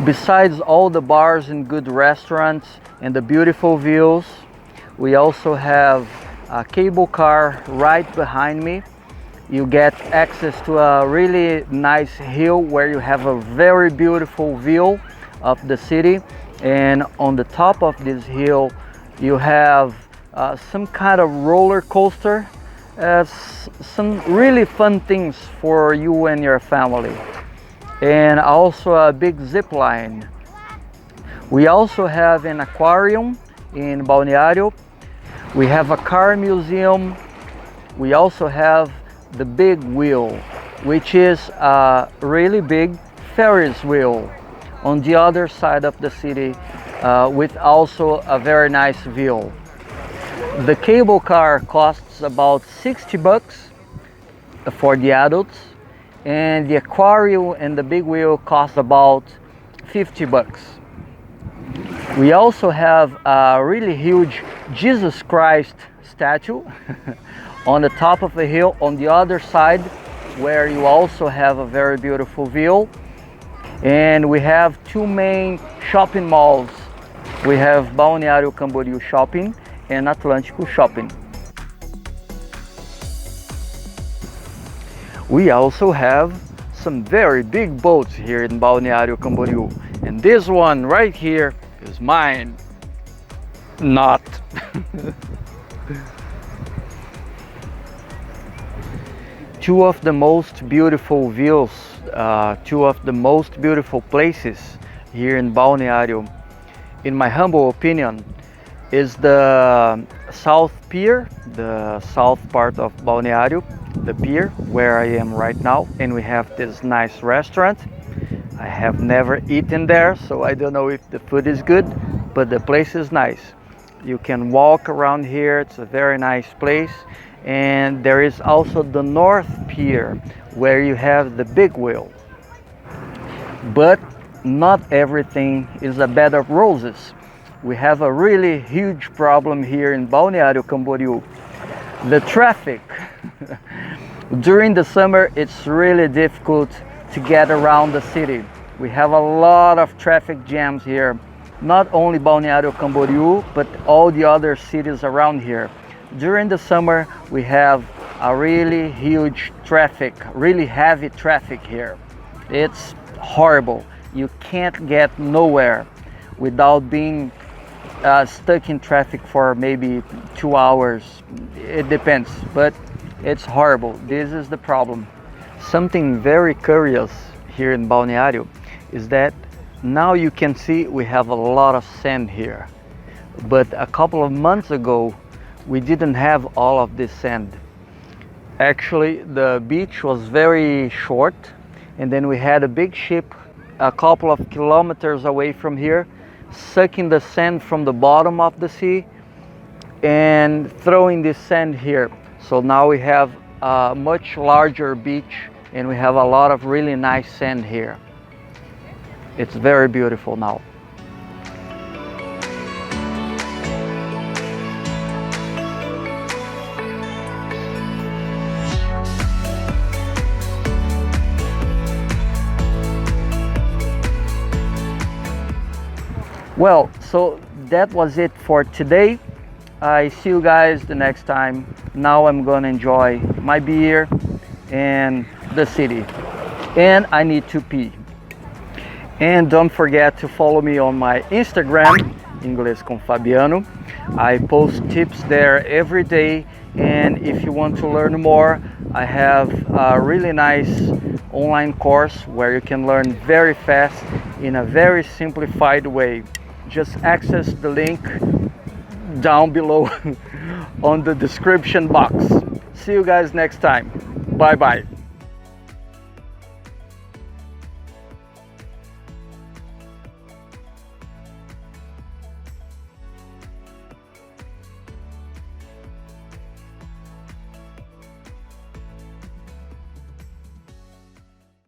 Besides all the bars and good restaurants and the beautiful views, we also have a cable car right behind me. You get access to a really nice hill where you have a very beautiful view of the city, and on the top of this hill you have some kind of roller coaster, some really fun things for you and your family, and also a big zip line. We also have an aquarium in Balneário. We have a car museum. We also have the big wheel, which is a really big Ferris wheel on the other side of the city, with also a very nice view. The cable car costs about 60 bucks for the adults, and the aquarium and the big wheel cost about 50 bucks. We also have a really huge Jesus Christ statue on the top of a hill on the other side, where you also have a very beautiful view. And we have two main shopping malls. We have Balneário Camboriú Shopping and Atlântico Shopping. We also have some very big boats here in Balneário Camboriú, and this one right here is mine. Not. Two of the most beautiful views, two of the most beautiful places here in Balneário, in my humble opinion, is the South Pier, the south part of Balneário, the pier where I am right now, and we have this nice restaurant. I have never eaten there, so I don't know if the food is good, but the place is nice. You can walk around here, it's a very nice place. And there is also the North Pier, where you have the big wheel. But not everything is a bed of roses. We have a really huge problem here in Balneário Camboriú. The traffic. During the summer, it's really difficult to get around the city. We have a lot of traffic jams here. Not only Balneário Camboriú, but all the other cities around here. During the summer, we have a really huge traffic, really heavy traffic here. It's horrible. You can't get nowhere without being stuck in traffic for maybe 2 hours. It depends, but it's horrible. This is the problem. Something very curious here in Balneário is that now you can see we have a lot of sand here. But a couple of months ago, we didn't have all of this sand. Actually, the beach was very short, and then we had a big ship a couple of kilometers away from here, sucking the sand from the bottom of the sea and throwing this sand here. So now we have a much larger beach, and we have a lot of really nice sand here. It's very beautiful now. Well, so that was it for today. I see you guys the next time. Now I'm gonna enjoy my beer and the city. And I need to pee. And don't forget to follow me on my Instagram, Inglês com Fabiano. I post tips there every day. And if you want to learn more, I have a really nice online course where you can learn very fast in a very simplified way. Just access the link down below on the description box. See you guys next time. Bye bye.